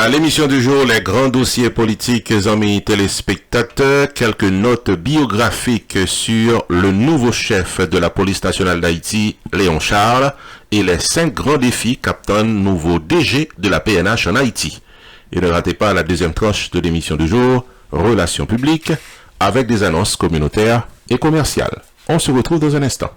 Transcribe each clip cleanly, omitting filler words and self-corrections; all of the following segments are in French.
À l'émission du jour, les grands dossiers politiques, amis téléspectateurs, quelques notes biographiques sur le nouveau chef de la police nationale d'Haïti, Léon Charles, et les 5 grands défis qu'attend nouveau DG de la PNH en Haïti. Et ne ratez pas la deuxième tranche de l'émission du jour, Relations publiques, avec des annonces communautaires et commerciales. On se retrouve dans un instant.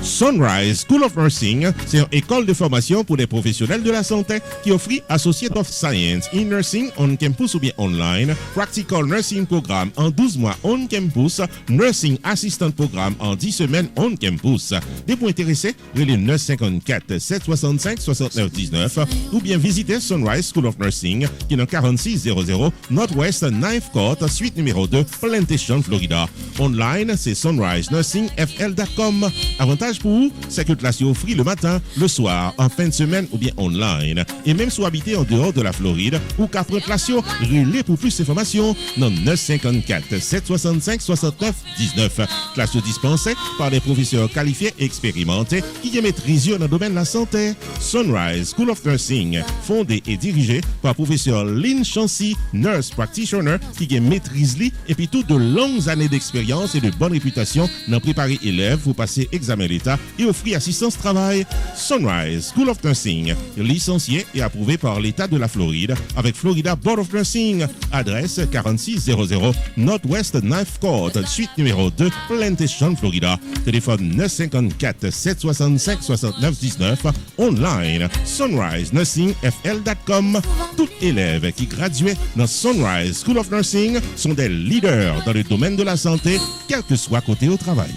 Sunrise School of Nursing, c'est une école de formation pour les professionnels de la santé qui offre Associate of Science in Nursing on campus ou bien online, Practical Nursing Programme en 12 mois on campus, Nursing Assistant Programme en 10 semaines on campus. Des points intéressés, relais 954 765 69 19 ou bien visitez Sunrise School of Nursing qui est dans 4600 Northwest 9th Court, suite numéro 2, Plantation, Florida. Online, c'est sunrisenursingfl.com. Avantage pour vous, c'est que classe est offerte le matin, le soir, en fin de semaine ou bien online. Et même si vous habitez en dehors de la Floride ou qu'après classe, relais pour plus d'informations dans 954 765 69 19. Classe dispensée par des professeurs qualifiés et expérimentés qui maîtrisent dans le domaine de la santé. Sunrise School of Nursing, fondé et dirigé par professeur Lynn Chancy, nurse practitioner qui maîtrise et puis toutes de longues années d'expérience et de bonne réputation dans préparer élèves pour passer examen d'État et offrir assistance travail. Sunrise School of Nursing, licencié et approuvé par l'État de la Floride avec Florida Board of Nursing. Adresse 4600 Northwest 9th Court, suite numéro 2, Plantation, Florida. Téléphone 954 765 69 19. Online, sunrisenursingfl.com. Tout élève qui graduait dans Sunrise School of Nursing sont des leaders dans le domaine de la santé, quel que soit côté au travail.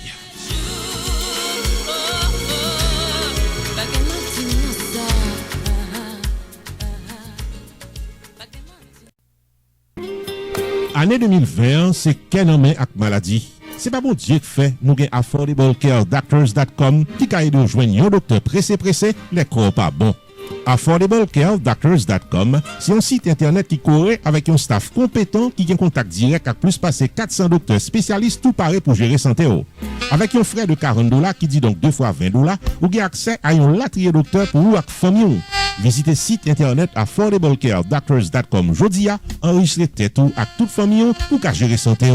Année 2020, c'est qu'un homme avec maladie. C'est pas bon Dieu qui fait, nous avons AffordableCareDoctors.com qui a aidé à joindre un docteur pressé, les corps pas bon. AffordableCareDoctors.com, c'est un site internet qui court avec un staff compétent qui a un contact direct avec plus passer 400 docteurs spécialistes tout paré pour gérer santé. Avec un frais de $40 qui dit donc 2 fois $20, vous avez accès à un latrier docteur pour vous avec famille. Visitez le site internet AffordableCareDoctors.com jodia, enregistrez tête ou avec toute famille pour gérer santé.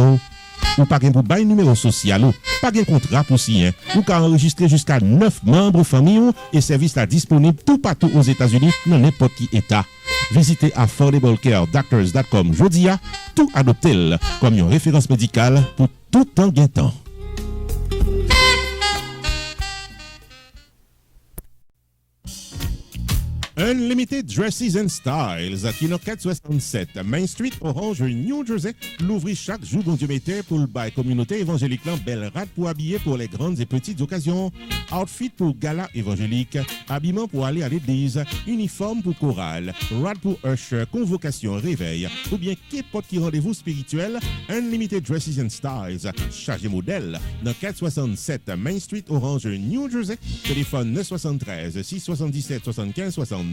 Ou pas pour bail numéro social, pas de contrat pour signer, ou qu'à enregistrer jusqu'à 9 membres famille et service là disponible tout partout aux États-Unis dans n'importe qui état. Visitez AffordableCareDoctors.com jodia, tout adopté comme une référence médicale pour tout temps gain temps. Unlimited Dresses and Styles, qui est dans 467 Main Street, Orange, New Jersey, l'ouvrit chaque jour dans Dieu mettait pour le bail communauté évangélique belle rate pour habiller pour les grandes et petites occasions, outfit pour gala évangélique, habillement pour aller à l'église, uniforme pour chorale, rad pour usher, convocation, réveil, ou bien qu'importe qui rendez-vous spirituel, Unlimited Dresses and Styles, chargé modèle, dans 467 Main Street, Orange, New Jersey, téléphone 973 677 75 62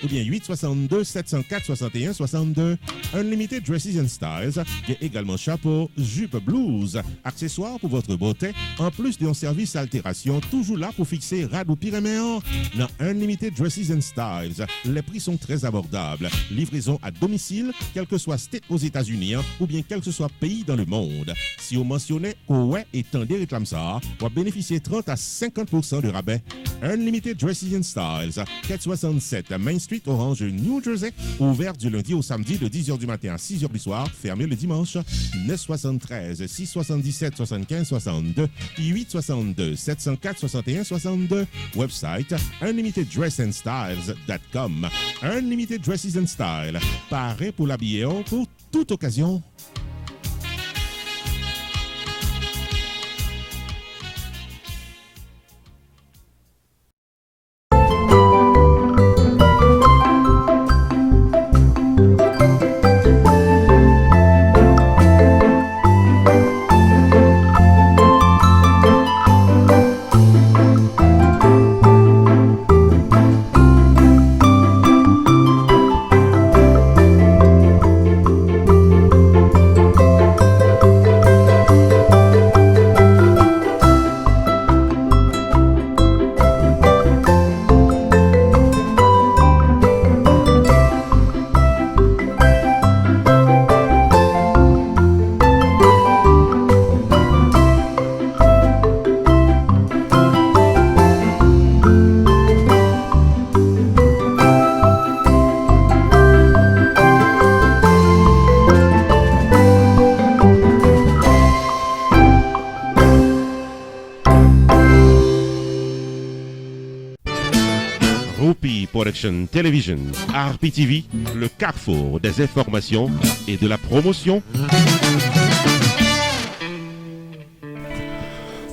ou bien 862 704 61 62. Unlimited Dresses and Styles, il y a également chapeau, jupe, blouse, accessoires pour votre beauté, en plus d'un service altération toujours là pour fixer rad ou pyréméen. Dans Unlimited Dresses and Styles, les prix sont très abordables. Livraison à domicile, quel que soit state aux États-Unis ou bien quel que soit pays dans le monde. Si vous mentionnez Kowe et Tendé réclame ça, vous bénéficiez 30 à 50% de rabais. Unlimited Dresses and Styles, 467 Main Street, Orange, New Jersey, ouvert du lundi au samedi de 10h du matin à 6h du soir, fermé le dimanche. 973 677 75 62 862 704 61 62. Website unlimitedDressandStyles.com. Unlimited Dresses and Style, paré pour l'habiller pour toute occasion. Rupi Production Television, RPTV, le carrefour des informations et de la promotion.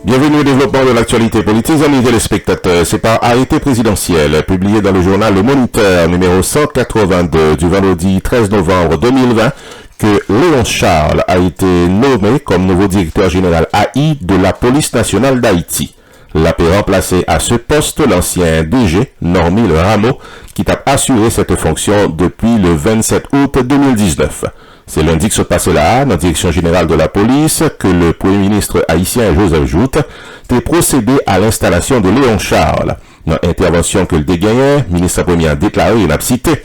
Bienvenue au développement de l'actualité politique, amis téléspectateurs. C'est par arrêté présidentiel publié dans le journal Le Moniteur numéro 182 du vendredi 13 novembre 2020 que Léon Charles a été nommé comme nouveau directeur général AI de la police nationale d'Haïti. L'a remplacé à ce poste l'ancien DG, Normil Rameau, qui a assuré cette fonction depuis le 27 août 2019. C'est lundi que se passait là, dans la direction générale de la police, que le Premier ministre haïtien Joseph Jout a procédé à l'installation de Léon Charles. Dans l'intervention que le dégagné, le ministre premier a déclaré une cité.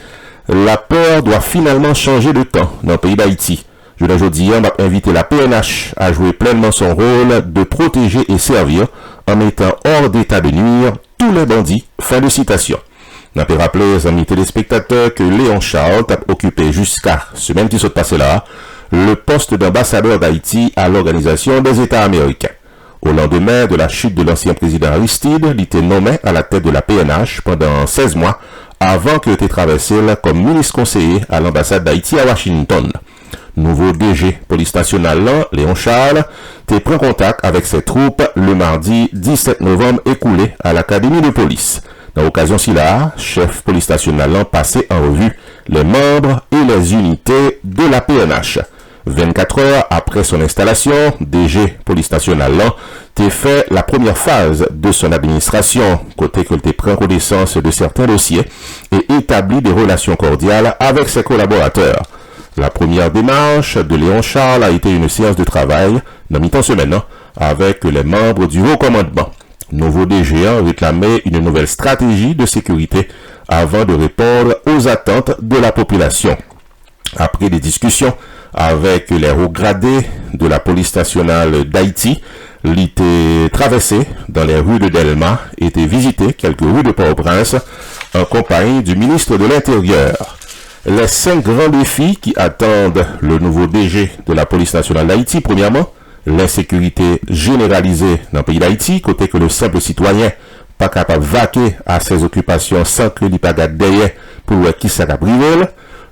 La peur doit finalement changer de temps dans le pays d'Haïti. Aujourd'hui, on va inviter la PNH à jouer pleinement son rôle de protéger et servir en mettant hors d'état de nuire tous les bandits. Fin de citation. On peut rappeler aux amis téléspectateurs que Léon Charles a occupé jusqu'à semaine qui s'est passée là le poste d'ambassadeur d'Haïti à l'Organisation des États américains. Au lendemain de la chute de l'ancien président Aristide, il était nommé à la tête de la PNH pendant 16 mois avant qu'il ait traversé comme ministre conseiller à l'ambassade d'Haïti à Washington. Nouveau DG police nationale, Léon Charles, pris contact avec ses troupes le mardi 17 novembre écoulé à l'académie de police. Dans l'occasion là, chef police nationale passé en revue les membres et les unités de la PNH. 24 heures après son installation, DG police nationale a fait la première phase de son administration, côté qu'il prend connaissance de certains dossiers et établit des relations cordiales avec ses collaborateurs. La première démarche de Léon Charles a été une séance de travail dans mi-temps semaine avec les membres du haut commandement. Nouveau DG a réclamé une nouvelle stratégie de sécurité avant de répondre aux attentes de la population. Après des discussions avec les hauts gradés de la police nationale d'Haïti, il était traversé dans les rues de Delma et était visité quelques rues de Port-au-Prince en compagnie du ministre de l'Intérieur. Les 5 grands défis qui attendent le nouveau DG de la police nationale d'Haïti, premièrement, l'insécurité généralisée dans le pays d'Haïti, côté que le simple citoyen pas capable de vaquer à ses occupations sans que l'il pas derrière pour qui ça a privé.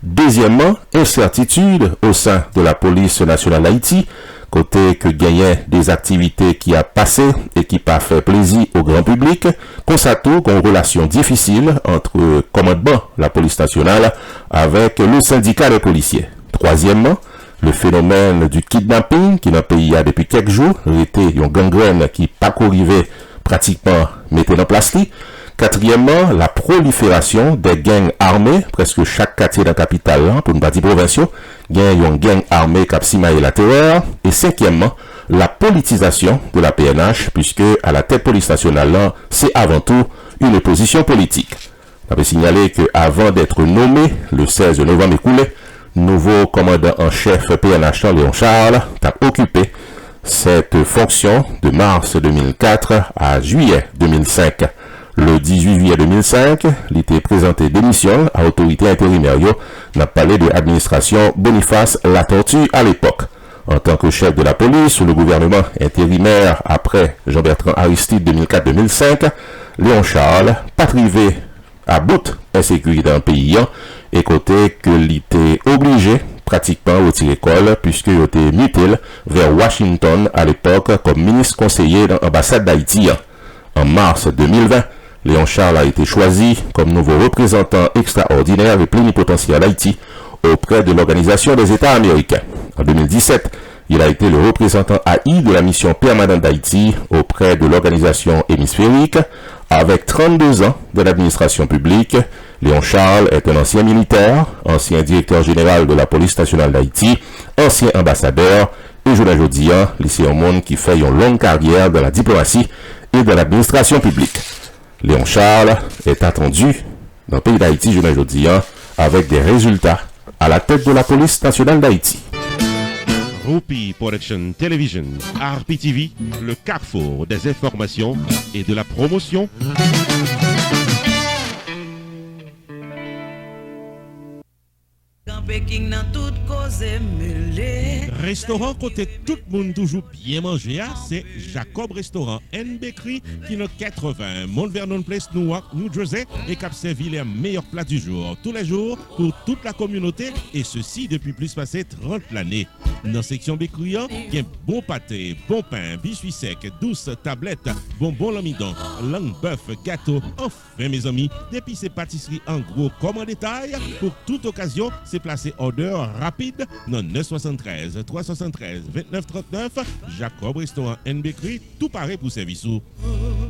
Deuxièmement, incertitude au sein de la police nationale d'Haïti, côté que gagnait des activités qui a passé et qui pas fait plaisir au grand public, constatant qu'on relation difficile entre commandement la police nationale avec le syndicat des policiers. Troisièmement, le phénomène du kidnapping qui dans le pays a depuis quelques jours était une gangrène qui pas qu'arrivé pratiquement mettait en place. Quatrièmement, la prolifération des gangs armés, presque chaque quartier de la capitale, pour une partie provinciale, gagne une gang armée qui a simaillé la terreur. Et cinquièmement, la politisation de la PNH, puisque à la tête police nationale, c'est avant tout une position politique. On peut signaler qu'avant d'être nommé le 16 novembre écoulé, nouveau commandant en chef PNH Léon Charles a occupé cette fonction de mars 2004 à juillet 2005. Le 18 juillet 2005, il était présenté démission à l'autorité intérimaire dans le palais de l'administration Boniface Latortue à l'époque. En tant que chef de la police sous le gouvernement intérimaire après Jean-Bertrand Aristide 2004-2005, Léon Charles, pas privé à bout d'insécurité dans le pays, et côté que il était obligé pratiquement au retirer l'école puisque il était muté vers Washington à l'époque comme ministre conseiller dans l'ambassade d'Haïti. En mars 2020, Léon Charles a été choisi comme nouveau représentant extraordinaire et plénipotentiaire d'Haïti auprès de l'Organisation des États américains. En 2017, il a été le représentant AI de la mission permanente d'Haïti auprès de l'Organisation hémisphérique. Avec 32 ans de l'administration publique, Léon Charles est un ancien militaire, ancien directeur général de la police nationale d'Haïti, ancien ambassadeur, et je l'ai dit, c'est un monde qui fait une longue carrière dans la diplomatie et dans l'administration publique. Léon Charles est attendu dans le pays d'Haïti, je l'ai dit, avec des résultats à la tête de la police nationale d'Haïti. Rupi Production Television, RPTV, le carrefour des informations et de la promotion. Restaurant côté tout le monde toujours bien manger, c'est Jacob Restaurant and Bakery qui n'a 80 Mount Vernon Place, Newark, New Jersey et qui a servi les meilleurs plats du jour, tous les jours, pour toute la communauté et ceci depuis plus passé 30 l'année. Dans la section bakery, il y a bon pâté, bon pain, biscuits secs, douces tablettes, bonbons l'amidon, langue bœuf, gâteau. Enfin mes amis, depuis ces pâtisseries en gros comme en détail, pour toute occasion, c'est placé order rapide dans 973 373 2939 Jacob Restaurant and Bakery, tout pareil pour service. Dans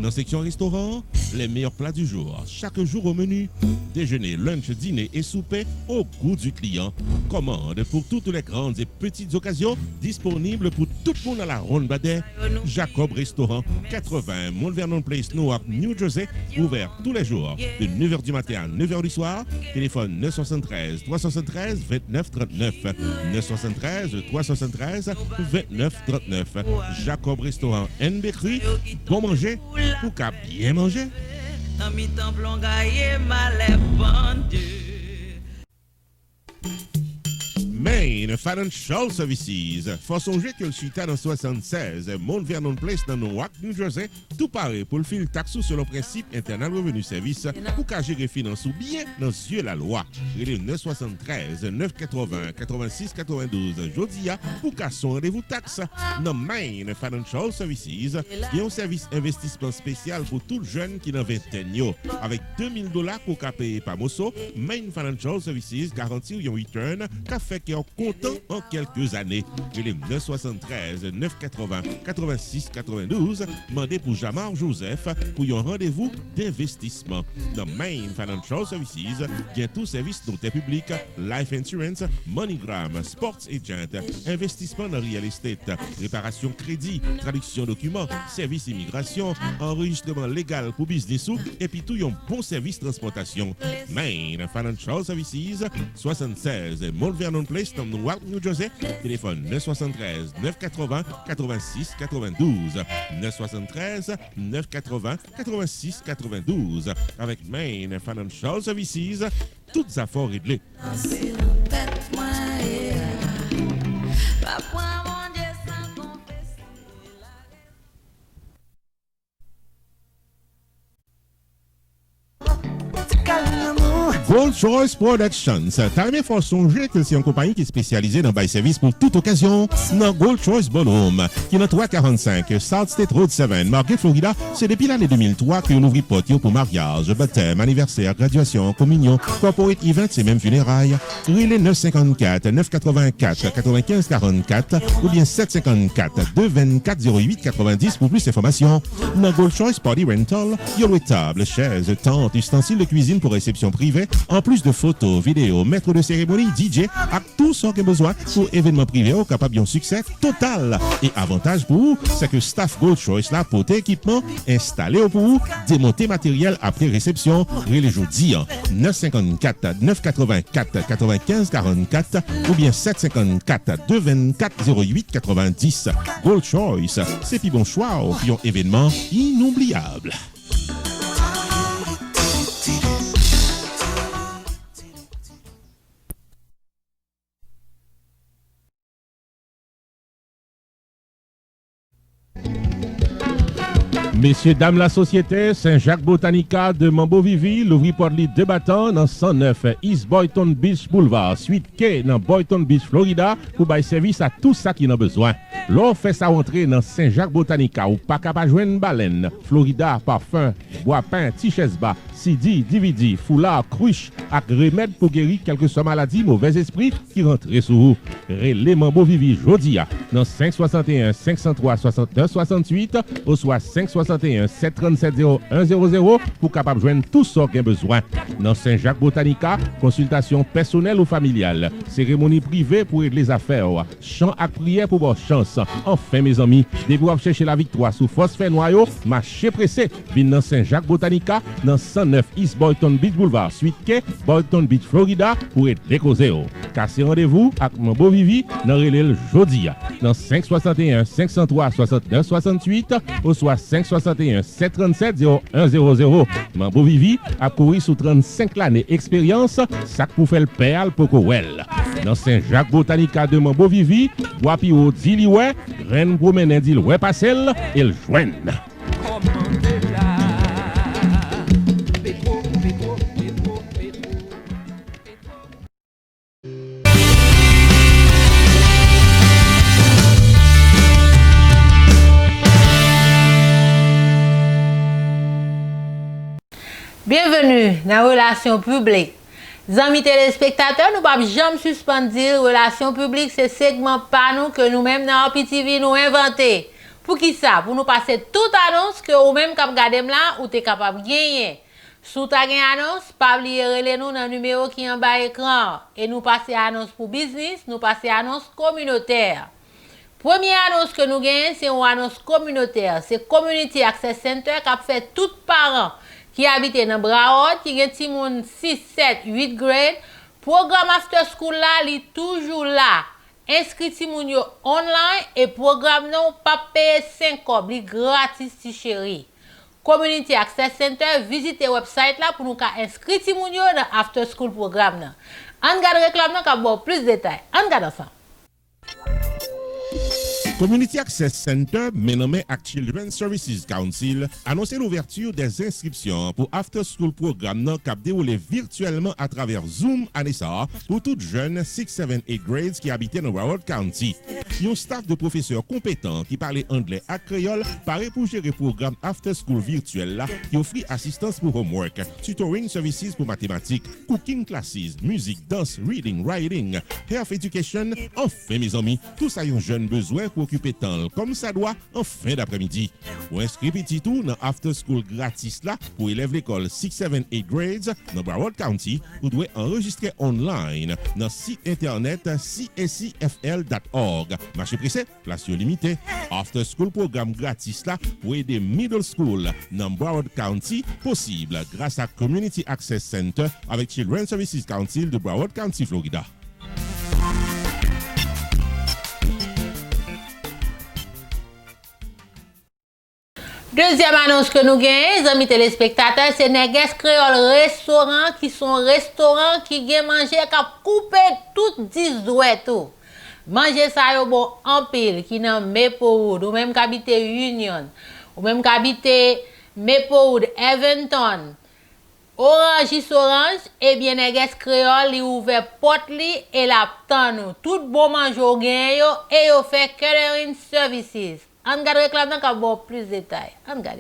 la section restaurant, les meilleurs plats du jour, chaque jour au menu, déjeuner, lunch, dîner et souper au goût du client. Commande pour toutes les grandes et petites occasions, disponibles pour tout le monde à la ronde Badet. Jacob Restaurant, 80 Mount Vernon Place, Newark, New Jersey, ouvert tous les jours de 9h du matin à 9h du soir. Téléphone 973 373 2939 973 373 2939 Jacob Restaurant and Bakery, bon manger pour qu'à bien manger. Main Financial Services. Faut songer que le suite dans 76, Mount Vernon Place dans Newark, New Jersey, tout pareil pour le fil taxe sur le principe Internal Revenue Service pour qu'à gérer finance ou bien dans yeux la loi. Il 973 980 86 92 Jodia pour qu'à son rendez-vous taxe. Dans Main Financial Services, il y a un service investissement spécial pour tout jeune qui n'a 20 ans. Avec $2000 pour qu'à payer par Mosso, Main Financial Services garantit un return qu'a fait qu'il content en quelques années. Il est 973 980 86 92. Demandez pour Jamar Joseph pour un rendez-vous d'investissement. Dans Main Financial Services, il y a tout service noté public, life insurance, MoneyGram, sports agent, investissement dans real estate, réparation crédit, traduction documents, service immigration, enregistrement légal pour business et puis tout un bon service transportation. Main Financial Services, 76 Mount Vernon Place, dans Newark, New Jersey. Téléphone 973 980 86 92 973 980 86 92. Avec Main Financial Services, toutes affaires réglées. Gold Choice Productions. T'as aimé faut songer que c'est une compagnie qui est spécialisée dans bail service pour toute occasion. Dans Gold Choice Bonhomme, qui est dans 345 South State Road 7, Margate, Florida, c'est depuis l'année 2003 qu'on ouvre porte pour mariage, baptême, anniversaire, graduation, communion, corporate event et même funérailles. Relais 954 984 95 44 ou bien 754 224 08 90 pour plus d'informations. Dans Gold Choice Party Rental, il y a table, chaises, tentes, ustensiles de cuisine pour réception privée, en plus de photos, vidéos, maître de cérémonie, DJ, à tout ce qu'on a besoin pour événements privés au capable d'un succès total. Et avantage pour vous, c'est que staff Gold Choice là pour équipement installé pour vous, démonter matériel après réception, les jeudi 954 984 95 44 ou bien 754 224 08 90. Gold Choice, c'est puis bon choix au puis un événement inoubliable. Messieurs, dames, la société Saint-Jacques Botanica de Mambo-Vivi, l'ouvri porte-lit de Bâton dans 109 East Boynton Beach Boulevard, suite K dans Boynton Beach, Florida, pour bailler service à tout ça qui en a besoin. L'on fait sa rentrée dans Saint-Jacques Botanica ou pas capable joindre baleine, Florida, parfum, bois pain, t-shirts bas, CD, DVD, foulard, cruche, avec remède pour guérir quelques maladies, mauvais esprits qui rentrent sur vous. Relais Mambo-Vivi Jodia dans 561 503 69 68 ou soit 561 737 0100 pour capable joindre tout ce qu'on a besoin. Dans Saint-Jacques Botanica, consultation personnelle ou familiale, cérémonie privée pour aider les affaires, chant à prière pour bonne chance. Enfin mes amis, dès vous chercher la victoire sous phosphène noyau, marché pressé, vin dans Saint-Jacques Botanica dans 109 East Boynton Beach Boulevard, suite K, Boynton Beach, Florida, pour être décausé. Cassez rendez-vous avec mon beau Vivi dans Relais Jodia dans 561 503 69 68 ou soit 561 737 0100. Mambo Vivi a couru sous 35 l'année expérience, ça pour faire le perle pour Kowel. Dans Saint-Jacques Botanica de Mambovivi, Wapi au Diliwe, Graine promène d'il ouais passel et le joigne. Bienvenue dans Relations publiques. Amis téléspectateurs, nous ne pouvons jamais suspendre Relations publiques, c'est segment pas nous que nous-mêmes dans RPTV nous inventé. Pour qui ça? Pour nous passer toute annonce que vous-même cap gardez là ou t'es capable de gagner. Sous ta annonce, pas oublier nous dans le numéro qui est en bas écran et nous passer annonce pour business, nous passer annonce communautaire. Première annonce que nous gagnons, c'est une annonce communautaire. C'est Community Access Center qui a fait tout parents qui habitent dans Broward, qui ont ti moun 6, 7, 8 grade. Programme After School là, li toujours là. Inscrit ti moun yo online et programme non pas payer 5 cob, li gratis ti chéri. Community Access Center, visitez website là pour nous inscrire ti moun yo dans After School programme là. On garde réclame nan ka bon plus détails. On garde ça. Community Access Center, nommé Children's Services Council, annonce l'ouverture des inscriptions pour After School Programme qui a déroulé virtuellement à travers Zoom à Nessa pour toutes jeunes 6, 7, 8 grades qui habitaient dans Broward County. Un staff de professeurs compétents qui parlaient anglais et créole paraît pour gérer le programme After School virtuel là, qui offre assistance pour homework, tutoring services pour mathématiques, cooking classes, musique, danse, reading, writing, health education. Enfin, mes amis, tout ça a un jeune besoin pour occuper temps comme ça doit en fin d'après-midi. Pour inscrire petit tout dans After School gratis là pour élèves l'école 6, 7, 8 grades dans Broward County, vous devez enregistrer online dans le site internet cscfl.org. Marché pressé, place limitée. After School programme gratis là pour aider middle school dans Broward County possible grâce à Community Access Center avec Children's Services Council de Broward County, Florida. Deuxième annonce que nous gagnons, amis téléspectateurs, c'est Neges Creole Restaurant qui sont restaurants qui gagnent manger qui couper tout 10 douets tout. Manger ça yo bon en pile qui dans Maplewood ou même qu'habite Union ou même qu'habite Maplewood, Eventon, Orange, et bien Neges Creole li ouvert porte li et la tan tout bon manger au gain yo et yo fait catering services. On garde réclame dans bon plus de détails. On garde.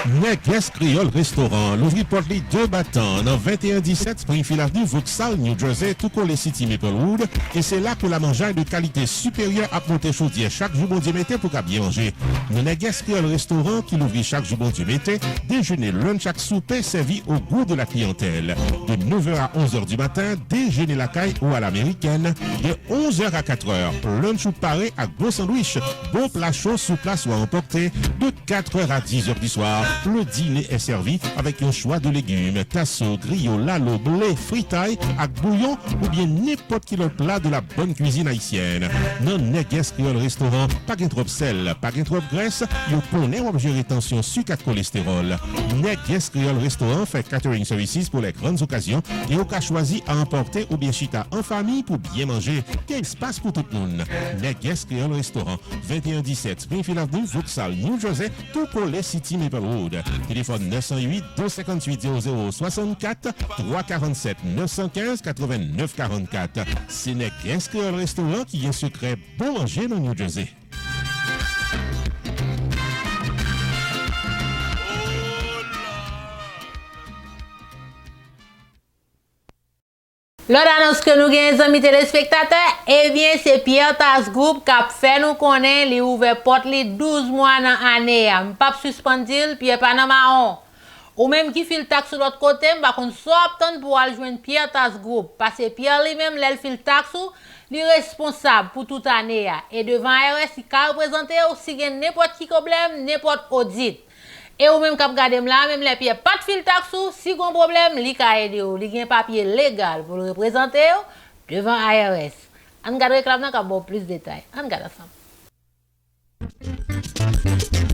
Neges Creole Restaurant, l'ouvri porte les 2 battants dans 2117 Springfield Avenue, Vauxhall, New Jersey, tout collé City Maplewood. Et c'est là que la mangeaille de qualité supérieure à monter chaudière chaque jour bon Dieu mettez pour qu'à bien manger. Le Neges Creole Restaurant qui l'ouvrit chaque jour bon Dieu mettez, déjeuner, lunch, chaque souper servi au goût de la clientèle. De 9h à 11h du matin, déjeuner la caille ou à l'américaine. De 11h à 4h, lunch ou paré à gros sandwich, bon plat chaud sous place ou à emporter. De 4h à 10h du soir, le dîner est servi avec un choix de légumes, tasso, griot, lalo, blé, fritaille, avec bouillon ou bien n'importe quel autre plat de la bonne cuisine haïtienne. Non Neges Creole Restaurant, pas gain trop sel, pas gain trop graisse, yon connaît ou gérer tension sucre et cholestérol. Neges Creole Restaurant fait catering services pour les grandes occasions et au cas choisi à emporter ou bien chita en famille pour bien manger. Quel espace pour tout le monde. Neges Creole Restaurant, 2117 Springfield Avenue, Vauxhall, New Jersey, tout collé City Maplewood. Téléphone 908 258 0064 347 915 89 44. C'est Neges Creole Restaurant qui est un secret bon manger dans New Jersey. L'autre annonce que nous gagnons, amis téléspectateurs, eh bien, c'est Pierre Tas Group qui a fait nous connaître, les ouvert porte les 12 mois dans l'année. Je ne pas suspendre, Pierre Panamaon. Ou même qui fait le taxe de l'autre côté, par contre, soit pour aller joindre Pierre Tas Group. Parce que Pierre lui-même, il fait le taxe, il est responsable pour toute l'année. Et devant ARS, il peut représenter aussi n'importe qui problème, n'importe audit. Et ou même quand regardez là, même les pieds pas de fil taxou, si gon problème, li ka aider ou, li gen papier légal pour le représenter devant ARS. On garde réclame nan ka bon plus de détails. On garde ça.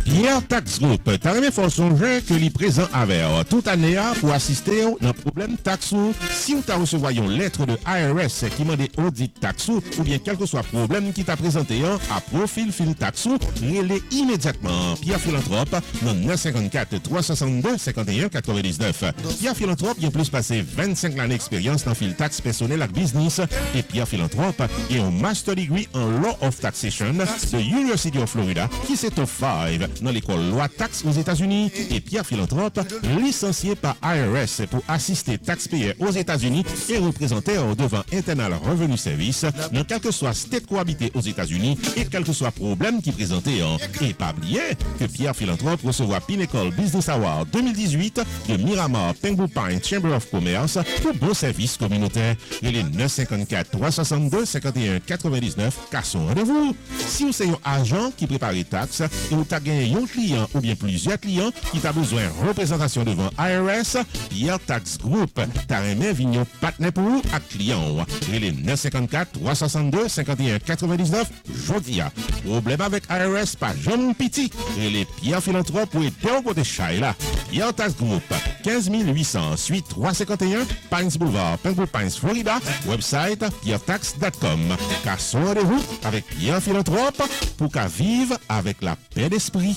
Pierre Tax Group, t'as remis fort songer que les présents avec toute année pour assister à un problème taxou. Si vous t'as reçu une lettre de IRS qui m'a dit audit taxou ou bien quel que soit problème qui t'a présenté à profil fil taxou, relais immédiatement Pierre Philanthrope dans 954 362 51 99. Pierre Philanthrope il a plus passé 25 ans d'expérience dans fil tax personnel et business et Pierre Philanthrope il a un master degree en Law of Taxation de University of Florida qui s'est au 5 dans l'école loi taxe aux États-Unis et Pierre Philanthrope, licencié par IRS pour assister taxpayers aux États-Unis et représenter devant Internal Revenue Service dans quel que soit state cohabité aux États-Unis et quel que soit problème qui présentait. Et pas oublier que Pierre Philanthrope recevra Pinnacle Business Award 2018 de Miramar Penghu Pine Chamber of Commerce pour bon service communautaire. Et les 954 362 51 99 car son rendez-vous. Si vous êtes un agent qui prépare les taxes et vous avez gagné un client ou bien plusieurs clients qui t'a besoin de représentation devant IRS, Pierre Tax Group, t'as remis vignon partenaire pour vous à client. Et les 954 362 51 99 jodia. Problème avec IRS, pas jamais petit. Et les Pierre Philanthrope pour aider au côté chai là. Pierre Tax Group, 15 800 suite 351 Pines Boulevard, Penghu Pines, Florida. Website pierretax.com. Car son rendez-vous avec Pierre Philanthrope pour qu'à vivre avec la paix d'esprit.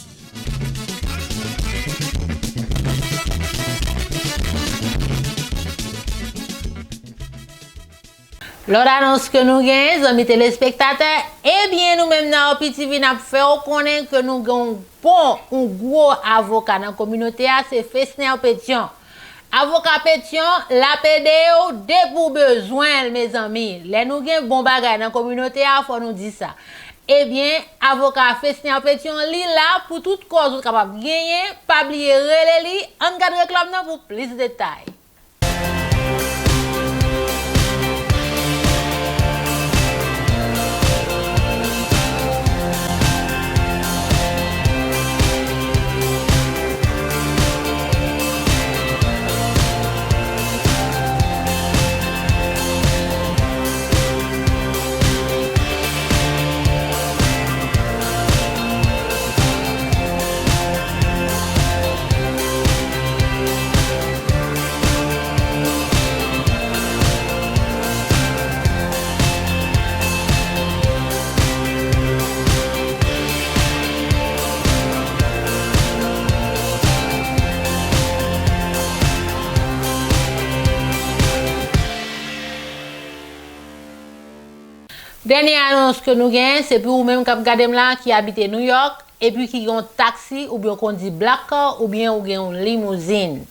L'autre annonce que nous gagnons, amis téléspectateurs, eh bien, nous-mêmes dans OPTV, nous avons fait reconnaître que nous avons un gros avocat dans la communauté, c'est Fesner Pétion. Avocat Pétion, la PDO, dès pour besoin, mes amis. Les nous avons bon bagage dans la communauté, il faut nous dire ça. Eh bien, avocat Fesner Pétion, li là pour toute cause capable de gagner, pas oublier relais, on garde réclame pour plus de détails. Dernière annonce que nous avons, c'est pour vous-même qui habitez New York et puis qui ont un taxi ou bien qu'on dit black car ou bien une limousine.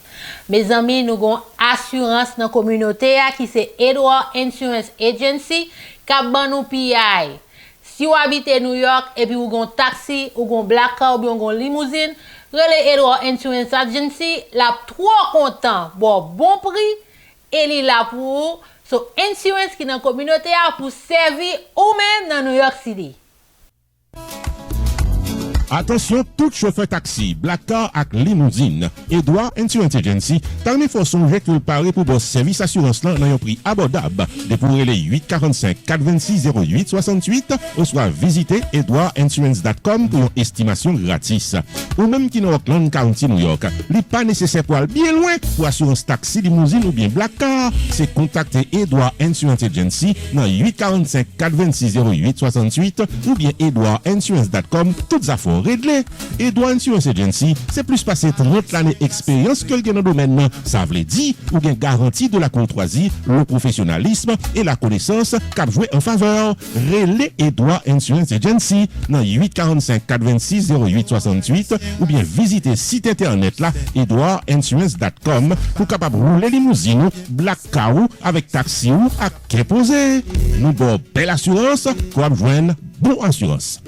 Mes amis, nous avons assurance dans la communauté qui c'est Edward Insurance Agency qui a nous PI. Si vous habitez New York et puis vous avez un taxi ou un black car ou bien une limousine, relais Edward Insurance Agency, la trop content, bon prix et il est là pour so insurance qui dans la communauté pour servir ou même dans New York City. Attention, tout chauffeur taxi, black car et limousine. Edward Insurance Agency, parmi faut songer que vous parlez pour votre service assurance là dans un prix abordable. Dépourrez les 845 426 08 68 ou soit visitez edwardinsurance.com pour une estimation gratis. Ou même qui dans Oakland County, New York, il n'est pas nécessaire pour aller bien loin pour assurance taxi, limousine ou bien black car. C'est contacter Edward Insurance Agency dans 845 426 08 68 ou bien edwardinsurance.com. Toutes affaires réglé. Edward Insurance Agency, c'est plus passé 30 années d'expérience que le dans le domaine. Ça veut dire, ou bien garantie de la courtoisie, le professionnalisme et la connaissance qu'a joué en faveur. Relais Edward Insurance Agency dans 845 426 08 68 ou bien visitez site internet là edwardinsurance.com pour capable rouler limousine, black car avec taxi ou à qu'imposer. Nous avons belle assurance pour joindre bonne assurance.